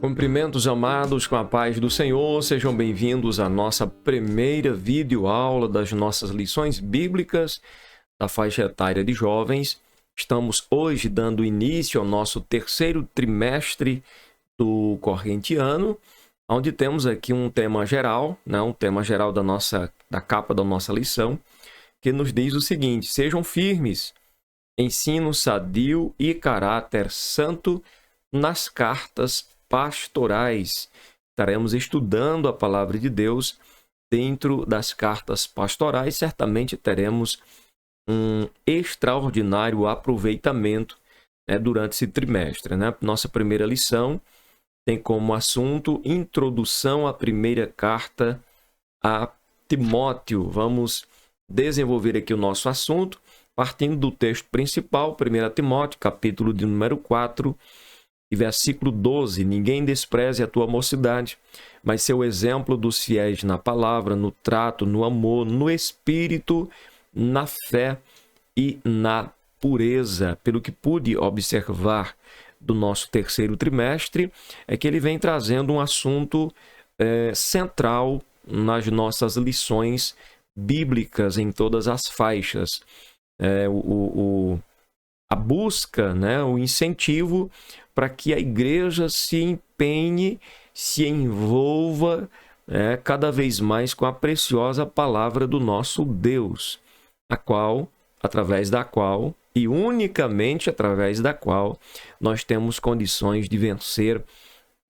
Cumprimentos amados com a paz do Senhor, sejam bem-vindos à nossa primeira videoaula das nossas lições bíblicas da faixa etária de jovens. Estamos hoje dando início ao nosso terceiro trimestre do corrente ano, onde temos aqui um tema geral, um tema geral da capa da nossa lição, que nos diz o seguinte: sejam firmes, ensino sadio e caráter santo nas cartas pastorais. Estaremos estudando a palavra de Deus dentro das cartas pastorais. Certamente teremos um extraordinário aproveitamento durante esse trimestre. Nossa primeira lição tem como assunto Introdução à primeira carta a Timóteo. Vamos desenvolver aqui o nosso assunto partindo do texto principal, 1 Timóteo, capítulo de número 4, e versículo 12: ninguém despreze a tua mocidade, mas seu exemplo dos fiéis na palavra, no trato, no amor, no espírito, na fé e na pureza. Pelo que pude observar do nosso terceiro trimestre, é que ele vem trazendo um assunto central nas nossas lições bíblicas em todas as faixas. A busca, o incentivo para que a igreja se empenhe, se envolva cada vez mais com a preciosa palavra do nosso Deus, através da qual e unicamente através da qual nós temos condições de vencer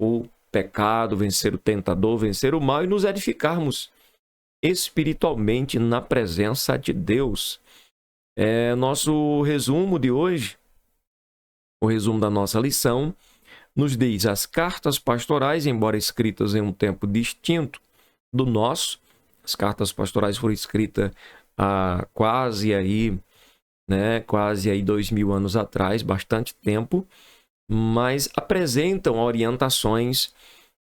o pecado, vencer o tentador, vencer o mal e nos edificarmos espiritualmente na presença de Deus. Nosso resumo de hoje, o resumo da nossa lição, nos diz: as cartas pastorais, embora escritas em um tempo distinto do nosso, as cartas pastorais foram escritas há quase 2000 anos atrás, bastante tempo, mas apresentam orientações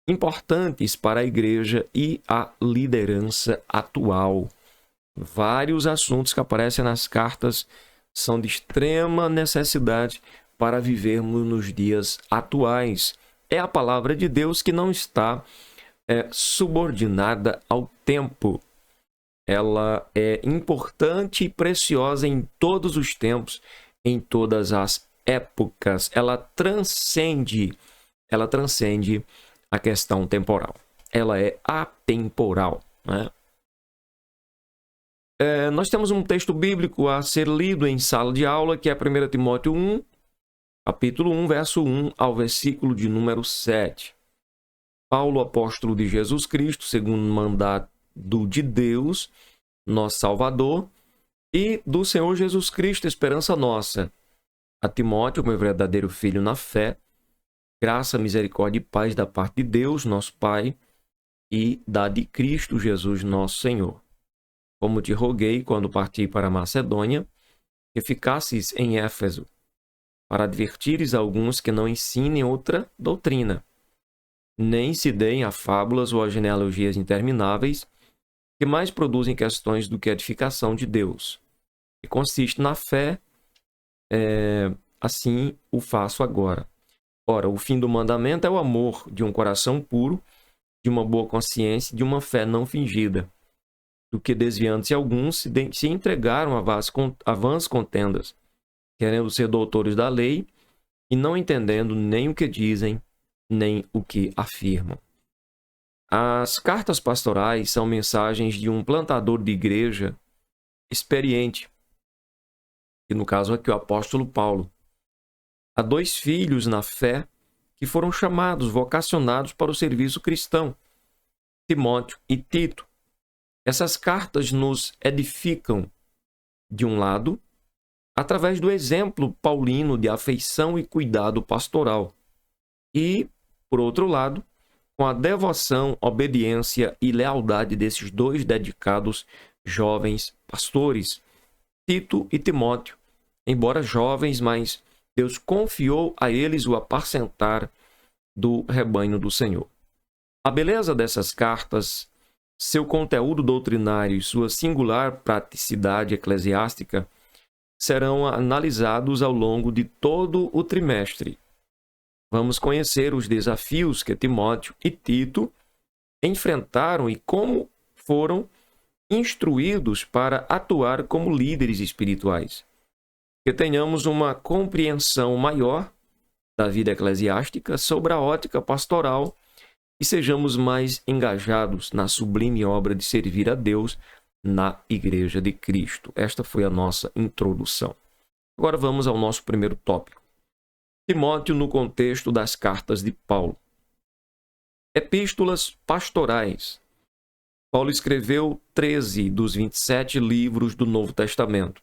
importantes para a igreja e a liderança atual. Vários assuntos que aparecem nas cartas são de extrema necessidade para vivermos nos dias atuais. É a palavra de Deus que não está subordinada ao tempo. Ela é importante e preciosa em todos os tempos, em todas as épocas. Ela transcende a questão temporal. Ela é atemporal, Nós temos um texto bíblico a ser lido em sala de aula, que é 1 Timóteo 1, capítulo 1, verso 1 ao versículo de número 7. Paulo, apóstolo de Jesus Cristo, segundo o mandato de Deus, nosso Salvador, e do Senhor Jesus Cristo, esperança nossa. A Timóteo, meu verdadeiro filho na fé, graça, misericórdia e paz da parte de Deus, nosso Pai, e da de Cristo Jesus, nosso Senhor. Como te roguei quando parti para a Macedônia, que ficasses em Éfeso, para advertires alguns que não ensinem outra doutrina, nem se deem a fábulas ou a genealogias intermináveis, que mais produzem questões do que a edificação de Deus, que consiste na fé, assim o faço agora. Ora, o fim do mandamento é o amor de um coração puro, de uma boa consciência, de uma fé não fingida, do que desviando-se alguns se entregaram a vãs contendas, querendo ser doutores da lei e não entendendo nem o que dizem, nem o que afirmam. As cartas pastorais são mensagens de um plantador de igreja experiente, que no caso aqui o apóstolo Paulo. Há 2 filhos na fé que foram chamados, vocacionados para o serviço cristão, Timóteo e Tito. Essas cartas nos edificam, de um lado, através do exemplo paulino de afeição e cuidado pastoral, e, por outro lado, com a devoção, obediência e lealdade desses 2 dedicados jovens pastores, Tito e Timóteo. Embora jovens, mas Deus confiou a eles o apacentar do rebanho do Senhor. A beleza dessas cartas, seu conteúdo doutrinário e sua singular praticidade eclesiástica serão analisados ao longo de todo o trimestre. vamos conhecer os desafios que Timóteo e Tito enfrentaram e como foram instruídos para atuar como líderes espirituais. Que tenhamos uma compreensão maior da vida eclesiástica sobre a ótica pastoral e sejamos mais engajados na sublime obra de servir a Deus na Igreja de Cristo. Esta foi a nossa introdução. Agora vamos ao nosso primeiro tópico. Timóteo no contexto das cartas de Paulo. Epístolas pastorais. Paulo escreveu 13 dos 27 livros do Novo Testamento.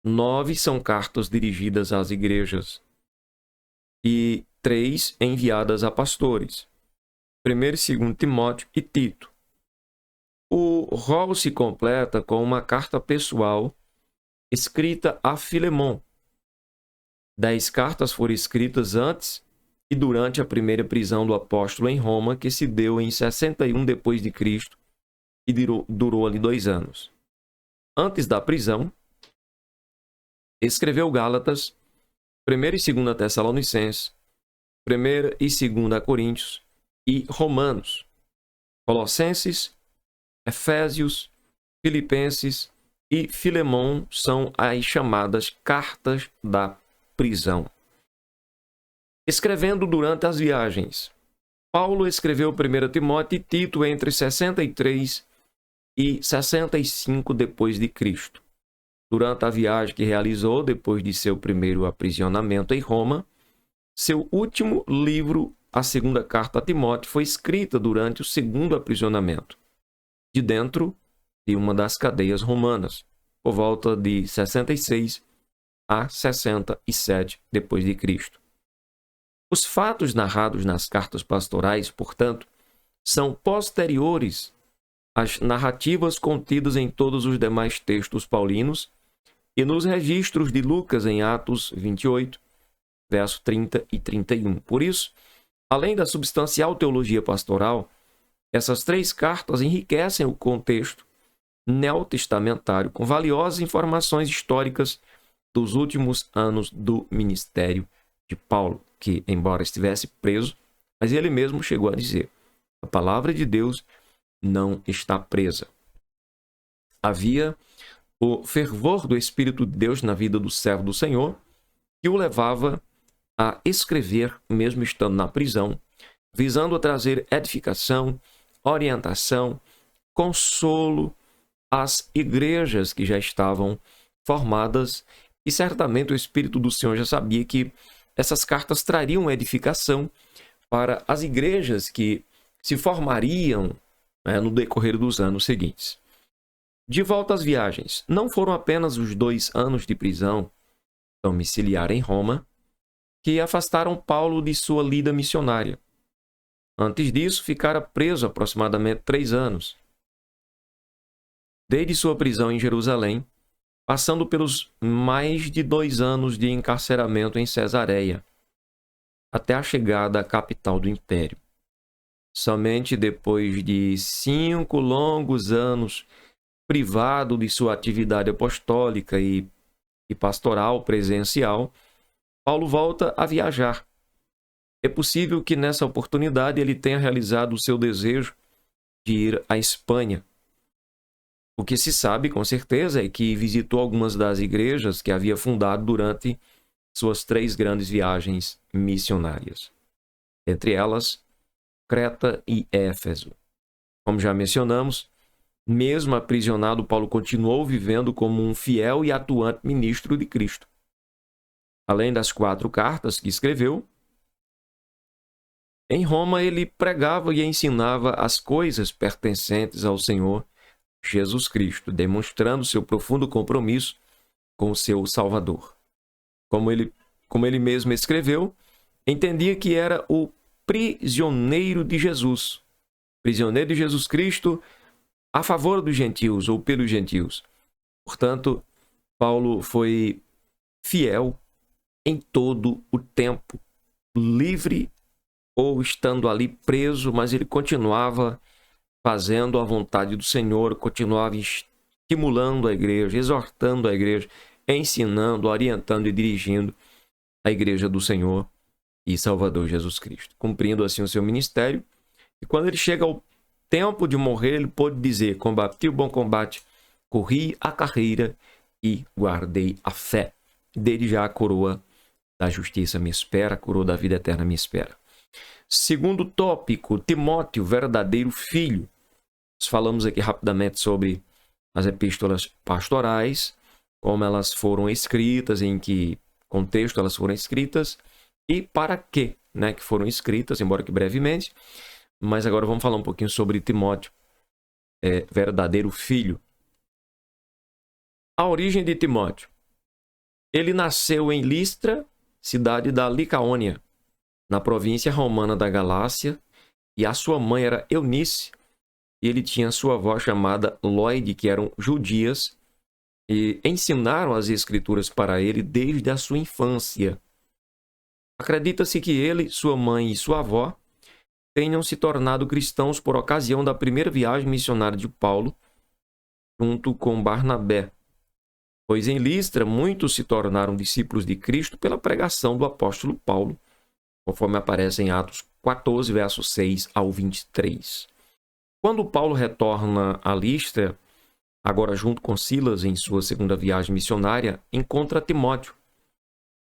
9 são cartas dirigidas às igrejas e 3 enviadas a pastores. 1º e 2º Timóteo e Tito. O rol se completa com uma carta pessoal escrita a Filemon. 10 cartas foram escritas antes e durante a primeira prisão do apóstolo em Roma, que se deu em 61 depois de Cristo e durou ali 2 anos. Antes da prisão, escreveu Gálatas, 1ª e 2ª Tessalonicenses, 1ª e 2ª Coríntios e Romanos, Colossenses, Efésios, Filipenses e Filemon são as chamadas cartas da prisão. Escrevendo durante as viagens, Paulo escreveu 1 Timóteo e Tito entre 63 e 65 depois de Cristo. Durante a viagem que realizou depois de seu primeiro aprisionamento em Roma, seu último livro, a segunda carta a Timóteo, foi escrita durante o segundo aprisionamento, de dentro de uma das cadeias romanas, por volta de 66 a 67 depois de Cristo. Os fatos narrados nas cartas pastorais, portanto, são posteriores às narrativas contidas em todos os demais textos paulinos e nos registros de Lucas em Atos 28, verso 30 e 31. Por isso, além da substancial teologia pastoral, essas 3 cartas enriquecem o contexto neotestamentário com valiosas informações históricas dos últimos anos do ministério de Paulo, que, embora estivesse preso, mas ele mesmo chegou a dizer: a palavra de Deus não está presa. Havia o fervor do Espírito de Deus na vida do servo do Senhor, que o levava a escrever, mesmo estando na prisão, visando a trazer edificação, orientação, consolo às igrejas que já estavam formadas, e certamente o Espírito do Senhor já sabia que essas cartas trariam edificação para as igrejas que se formariam, no decorrer dos anos seguintes. De volta às viagens, não foram apenas os 2 anos de prisão domiciliar em Roma que afastaram Paulo de sua lida missionária. Antes disso, ficara preso aproximadamente 3 anos. Desde sua prisão em Jerusalém, passando pelos mais de 2 anos de encarceramento em Cesareia, até a chegada à capital do Império. Somente depois de 5 longos anos privado de sua atividade apostólica e pastoral presencial, Paulo volta a viajar. É possível que nessa oportunidade ele tenha realizado o seu desejo de ir à Espanha. O que se sabe com certeza é que visitou algumas das igrejas que havia fundado durante suas 3 grandes viagens missionárias. Entre elas, Creta e Éfeso. Como já mencionamos, mesmo aprisionado, Paulo continuou vivendo como um fiel e atuante ministro de Cristo. Além das 4 cartas que escreveu, em Roma ele pregava e ensinava as coisas pertencentes ao Senhor Jesus Cristo, demonstrando seu profundo compromisso com o seu Salvador. Como ele mesmo escreveu, entendia que era o prisioneiro de Jesus, prisioneiro de Jesus Cristo a favor dos gentios ou pelos gentios. Portanto, Paulo foi fiel em todo o tempo, livre ou estando ali preso, mas ele continuava fazendo a vontade do Senhor, continuava estimulando a igreja, exortando a igreja, ensinando, orientando e dirigindo a igreja do Senhor e Salvador Jesus Cristo, cumprindo assim o seu ministério. E quando ele chega ao tempo de morrer, ele pôde dizer: combati o bom combate, corri a carreira e guardei a fé. Dele já a coroa da justiça me espera, a coroa da vida eterna me espera. Segundo tópico, Timóteo, verdadeiro filho. Nós falamos aqui rapidamente sobre as epístolas pastorais, como elas foram escritas, em que contexto elas foram escritas e para quê, né, que foram escritas, embora que brevemente. Mas agora vamos falar um pouquinho sobre Timóteo, verdadeiro filho. A origem de Timóteo. Ele nasceu em Listra, cidade da Licaônia, na província romana da Galácia, e a sua mãe era Eunice, e ele tinha sua avó chamada Lóide, que eram judias, e ensinaram as escrituras para ele desde a sua infância. Acredita-se que ele, sua mãe e sua avó tenham se tornado cristãos por ocasião da primeira viagem missionária de Paulo, junto com Barnabé. Pois em Listra, muitos se tornaram discípulos de Cristo pela pregação do apóstolo Paulo, conforme aparece em Atos 14, versos 6 ao 23. Quando Paulo retorna a Listra, agora junto com Silas em sua segunda viagem missionária, encontra Timóteo,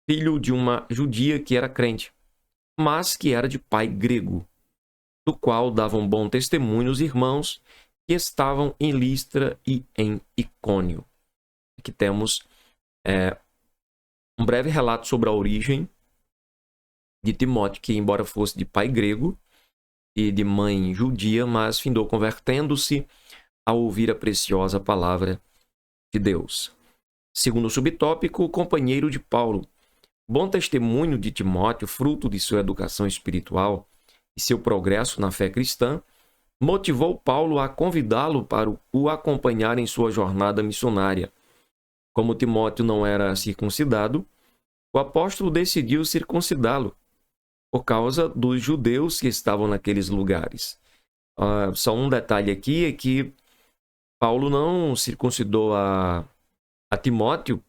filho de uma judia que era crente, mas que era de pai grego, do qual davam bom testemunho os irmãos que estavam em Listra e em Icônio. Aqui temos um breve relato sobre a origem de Timóteo, que embora fosse de pai grego e de mãe judia, mas findou convertendo-se ao ouvir a preciosa palavra de Deus. Segundo subtópico, o companheiro de Paulo. Bom testemunho de Timóteo, fruto de sua educação espiritual e seu progresso na fé cristã, motivou Paulo a convidá-lo para o acompanhar em sua jornada missionária. Como Timóteo não era circuncidado, o apóstolo decidiu circuncidá-lo por causa dos judeus que estavam naqueles lugares. Só um detalhe aqui é que Paulo não circuncidou a Timóteo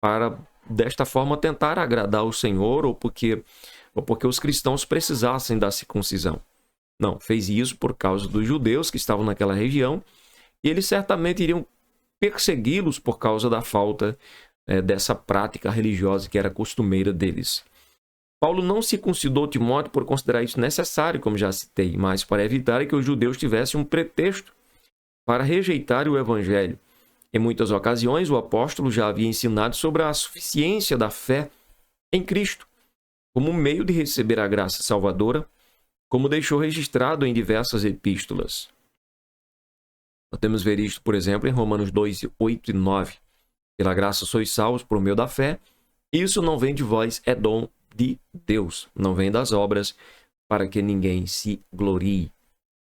para, desta forma, tentar agradar o Senhor ou porque os cristãos precisassem da circuncisão. Não, fez isso por causa dos judeus que estavam naquela região e eles certamente iriam persegui-los por causa da falta dessa prática religiosa que era costumeira deles. Paulo não circuncidou Timóteo por considerar isso necessário, como já citei, mas para evitar que os judeus tivessem um pretexto para rejeitar o evangelho. Em muitas ocasiões, o apóstolo já havia ensinado sobre a suficiência da fé em Cristo, como meio de receber a graça salvadora, como deixou registrado em diversas epístolas. Podemos ver isto, por exemplo, em Romanos 2, 8 e 9. Pela graça sois salvos por meio da fé. Isso não vem de vós, é dom de Deus. Não vem das obras, para que ninguém se glorie.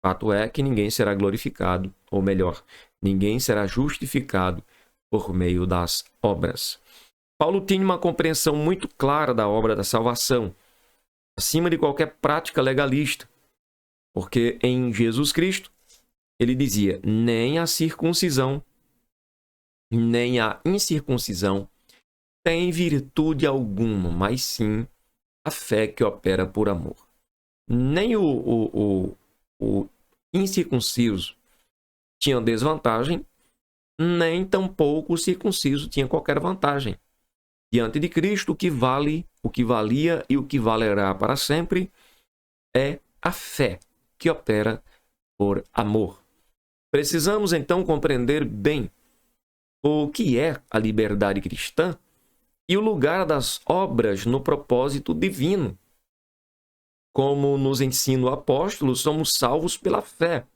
Fato é que ninguém será glorificado, ou melhor, ninguém será justificado por meio das obras. Paulo tinha uma compreensão muito clara da obra da salvação, acima de qualquer prática legalista, porque em Jesus Cristo, ele dizia, nem a circuncisão, nem a incircuncisão tem virtude alguma, mas sim a fé que opera por amor. Nem o incircunciso tinha desvantagem, nem tampouco o circunciso tinha qualquer vantagem. Diante de Cristo, o que valia e o que valerá para sempre é a fé que opera por amor. Precisamos, então, compreender bem o que é a liberdade cristã e o lugar das obras no propósito divino. Como nos ensina o apóstolo, somos salvos pela fé,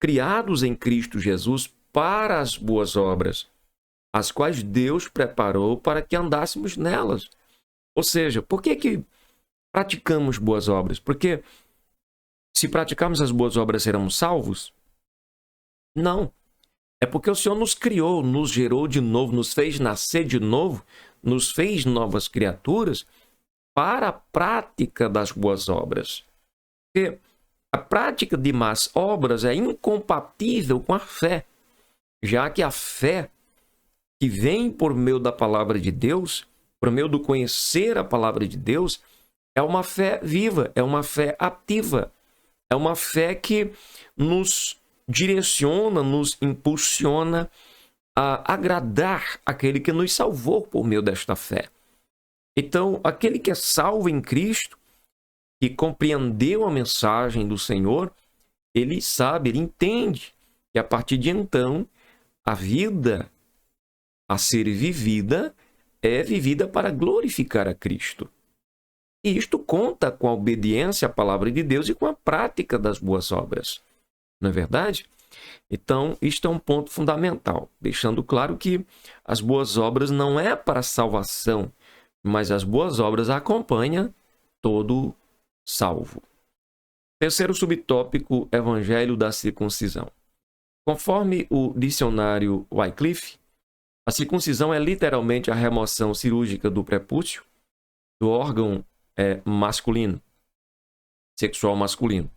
criados em Cristo Jesus para as boas obras, as quais Deus preparou para que andássemos nelas. Ou seja, por que praticamos boas obras? Porque se praticarmos as boas obras, seremos salvos? Não. É porque o Senhor nos criou, nos gerou de novo, nos fez nascer de novo, nos fez novas criaturas para a prática das boas obras. Porque a prática de más obras é incompatível com a fé, já que a fé que vem por meio da palavra de Deus, por meio do conhecer a palavra de Deus, É uma fé viva, é uma fé ativa, é uma fé que nos direciona, nos impulsiona a agradar aquele que nos salvou por meio desta fé. Então, aquele que é salvo em Cristo, que compreendeu a mensagem do Senhor, ele sabe, ele entende que a partir de então, a vida a ser vivida é vivida para glorificar a Cristo. E isto conta com a obediência à palavra de Deus e com a prática das boas obras. Não é verdade? Então, isto é um ponto fundamental, deixando claro que as boas obras não é para salvação, mas as boas obras acompanham todo salvo. Terceiro subtópico, Evangelho da circuncisão. Conforme o dicionário Wycliffe, a circuncisão é literalmente a remoção cirúrgica do prepúcio, do órgão masculino, sexual masculino.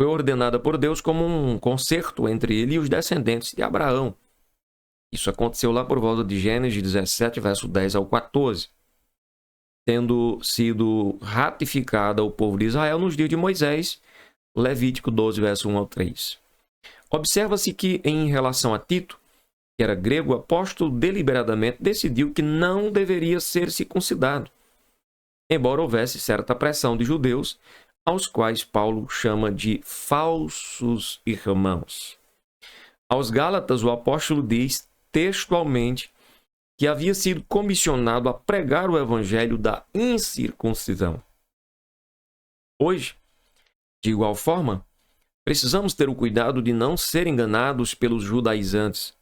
Foi ordenada por Deus como um concerto entre ele e os descendentes de Abraão. Isso aconteceu lá por volta de Gênesis 17, verso 10 ao 14. Tendo sido ratificada ao povo de Israel nos dias de Moisés, Levítico 12, verso 1 ao 3. Observa-se que, em relação a Tito, que era grego, o apóstolo deliberadamente decidiu que não deveria ser circuncidado, embora houvesse certa pressão de judeus, aos quais Paulo chama de falsos irmãos. Aos Gálatas, o apóstolo diz textualmente que havia sido comissionado a pregar o evangelho da incircuncisão. Hoje, de igual forma, precisamos ter o cuidado de não ser enganados pelos judaizantes,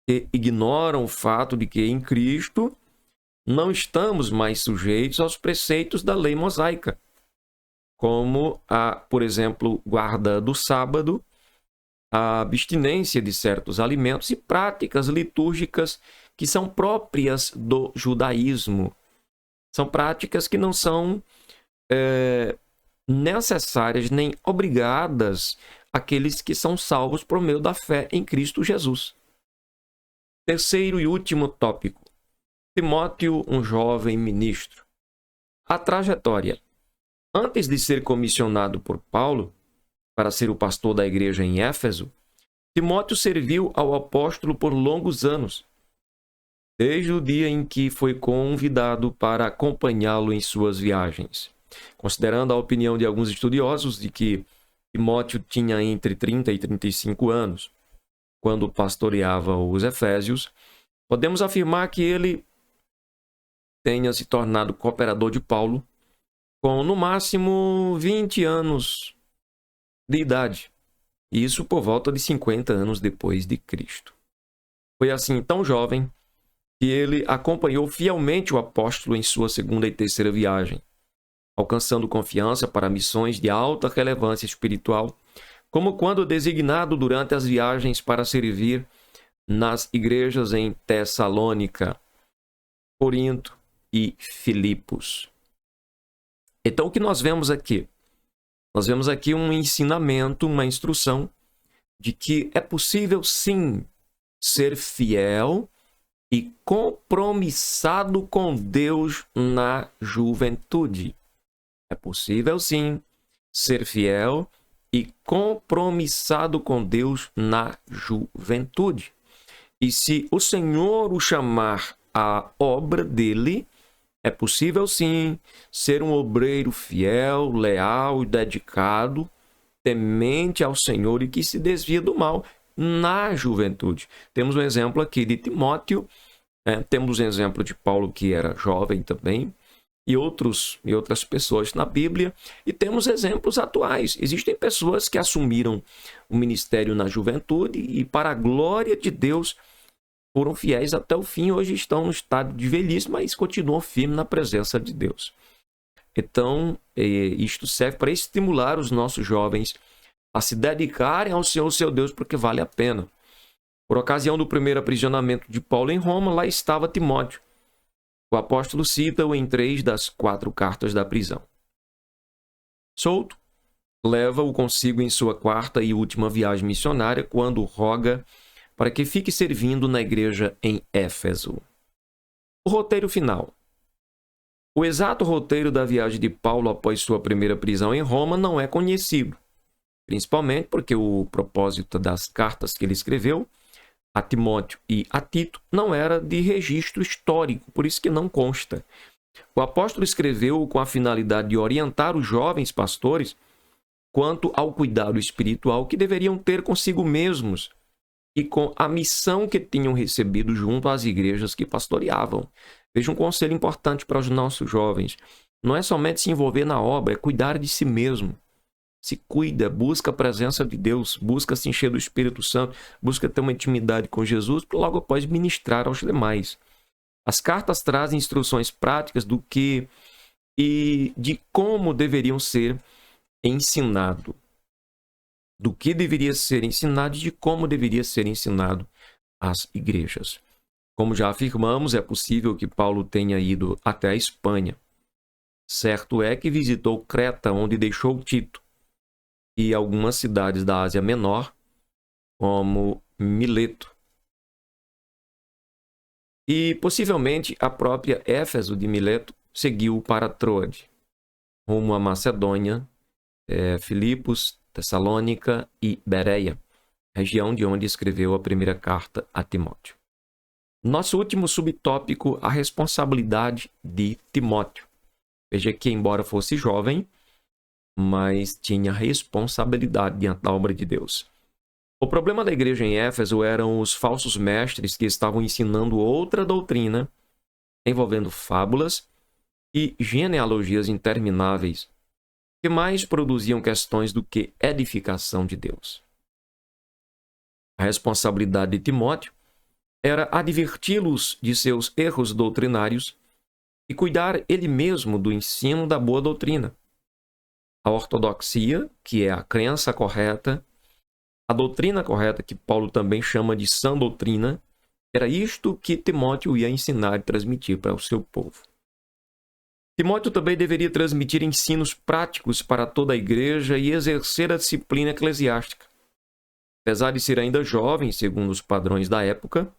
que ignoram o fato de que em Cristo não estamos mais sujeitos aos preceitos da lei mosaica, como por exemplo, guarda do sábado, a abstinência de certos alimentos e práticas litúrgicas que são próprias do judaísmo. São práticas que não são necessárias nem obrigadas àqueles que são salvos por meio da fé em Cristo Jesus. Terceiro e último tópico. Timóteo, um jovem ministro. A trajetória. Antes de ser comissionado por Paulo para ser o pastor da igreja em Éfeso, Timóteo serviu ao apóstolo por longos anos, desde o dia em que foi convidado para acompanhá-lo em suas viagens. Considerando a opinião de alguns estudiosos de que Timóteo tinha entre 30 e 35 anos, quando pastoreava os Efésios, podemos afirmar que ele tenha se tornado cooperador de Paulo com, no máximo, 20 anos de idade. Isso por volta de 50 anos depois de Cristo. Foi assim, tão jovem, que ele acompanhou fielmente o apóstolo em sua segunda e terceira viagem, alcançando confiança para missões de alta relevância espiritual, como quando designado durante as viagens para servir nas igrejas em Tessalônica, Corinto e Filipos. Então, o que nós vemos aqui? Nós vemos aqui um ensinamento, uma instrução de que é possível, sim, ser fiel e compromissado com Deus na juventude. É possível, sim, ser fiel e compromissado com Deus na juventude. E se o Senhor o chamar à obra dele, é possível, sim, ser um obreiro fiel, leal e dedicado, temente ao Senhor e que se desvia do mal na juventude. Temos um exemplo aqui de Timóteo, temos um exemplo de Paulo, que era jovem também, e outras pessoas na Bíblia, e temos exemplos atuais. Existem pessoas que assumiram o ministério na juventude e, para a glória de Deus, foram fiéis até o fim, hoje estão no estado de velhice, mas continuam firmes na presença de Deus. Então, isto serve para estimular os nossos jovens a se dedicarem ao Senhor, seu Deus, porque vale a pena. Por ocasião do primeiro aprisionamento de Paulo em Roma, lá estava Timóteo. O apóstolo cita-o em 3 das 4 cartas da prisão. Solto, leva-o consigo em sua quarta e última viagem missionária, quando roga para que fique servindo na igreja em Éfeso. O roteiro final. O exato roteiro da viagem de Paulo após sua primeira prisão em Roma não é conhecido, principalmente porque o propósito das cartas que ele escreveu a Timóteo e a Tito não era de registro histórico, por isso que não consta. O apóstolo escreveu com a finalidade de orientar os jovens pastores quanto ao cuidado espiritual que deveriam ter consigo mesmos e com a missão que tinham recebido junto às igrejas que pastoreavam. Veja um conselho importante para os nossos jovens. Não é somente se envolver na obra, é cuidar de si mesmo. Se cuida, busca a presença de Deus, busca se encher do Espírito Santo, busca ter uma intimidade com Jesus, para logo após ministrar aos demais. As cartas trazem instruções práticas do que e de como deveriam ser ensinado. Do que deveria ser ensinado e de como deveria ser ensinado às igrejas. Como já afirmamos, é possível que Paulo tenha ido até a Espanha. Certo é que visitou Creta, onde deixou Tito, e algumas cidades da Ásia Menor, como Mileto. E possivelmente a própria Éfeso de Mileto seguiu para Troade, rumo a Macedônia, Filipos, Tessalônica e Bereia, região de onde escreveu a primeira carta a Timóteo. Nosso último subtópico, a responsabilidade de Timóteo. Veja que, embora fosse jovem, mas tinha responsabilidade diante da obra de Deus. O problema da igreja em Éfeso eram os falsos mestres que estavam ensinando outra doutrina, envolvendo fábulas e genealogias intermináveis, que mais produziam questões do que edificação de Deus. A responsabilidade de Timóteo era adverti-los de seus erros doutrinários e cuidar ele mesmo do ensino da boa doutrina. A ortodoxia, que é a crença correta, a doutrina correta, que Paulo também chama de sã doutrina, era isto que Timóteo ia ensinar e transmitir para o seu povo. Timóteo também deveria transmitir ensinos práticos para toda a igreja e exercer a disciplina eclesiástica. Apesar de ser ainda jovem, segundo os padrões da época,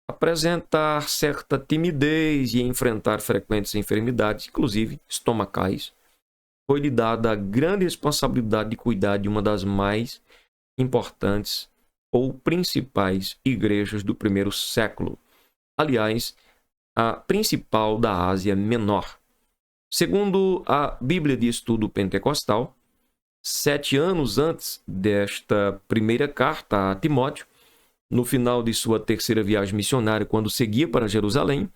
apresentar certa timidez e enfrentar frequentes enfermidades, inclusive estomacais, foi-lhe dada a grande responsabilidade de cuidar de uma das mais importantes ou principais igrejas do primeiro século. Aliás, a principal da Ásia Menor. Segundo a Bíblia de Estudo Pentecostal, 7 anos antes desta primeira carta a Timóteo, no final de sua terceira viagem missionária, quando seguia para Jerusalém,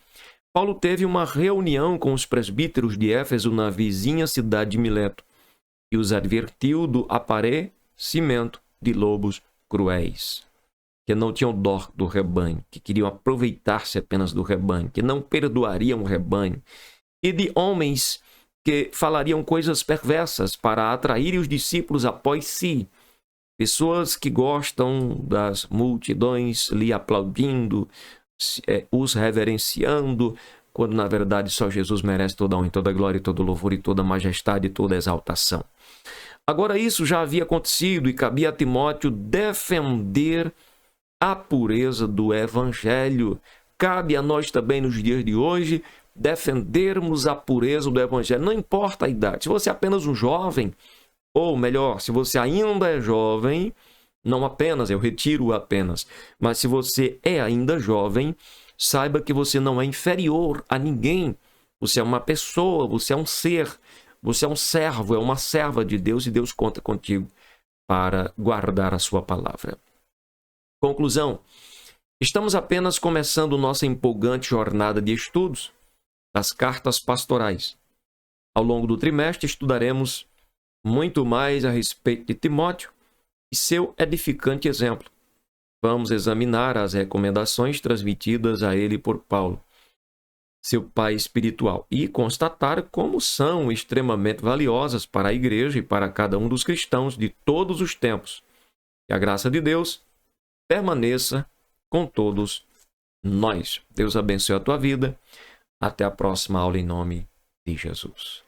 Paulo teve uma reunião com os presbíteros de Éfeso na vizinha cidade de Mileto e os advertiu do aparecimento de lobos cruéis, que não tinham dó do rebanho, que queriam aproveitar-se apenas do rebanho, que não perdoariam o rebanho, e de homens que falariam coisas perversas para atraírem os discípulos após si, pessoas que gostam das multidões lhe aplaudindo, os reverenciando, quando na verdade só Jesus merece toda a honra, toda a glória, todo o louvor e toda a majestade e toda a exaltação. Agora isso já havia acontecido e cabia a Timóteo defender a pureza do Evangelho. Cabe a nós também nos dias de hoje defendermos a pureza do Evangelho, não importa a idade. Se você é apenas um jovem, ou melhor, se você ainda é jovem, não apenas, eu retiro apenas, mas se você é ainda jovem, saiba que você não é inferior a ninguém. Você é uma pessoa, você é um ser, você é um servo, é uma serva de Deus e Deus conta contigo para guardar a sua palavra. Conclusão, estamos apenas começando nossa empolgante jornada de estudos das cartas pastorais. Ao longo do trimestre estudaremos muito mais a respeito de Timóteo e seu edificante exemplo. Vamos examinar as recomendações transmitidas a ele por Paulo, seu pai espiritual, e constatar como são extremamente valiosas para a igreja e para cada um dos cristãos de todos os tempos. Que a graça de Deus permaneça com todos nós. Deus abençoe a tua vida. Até a próxima aula em nome de Jesus.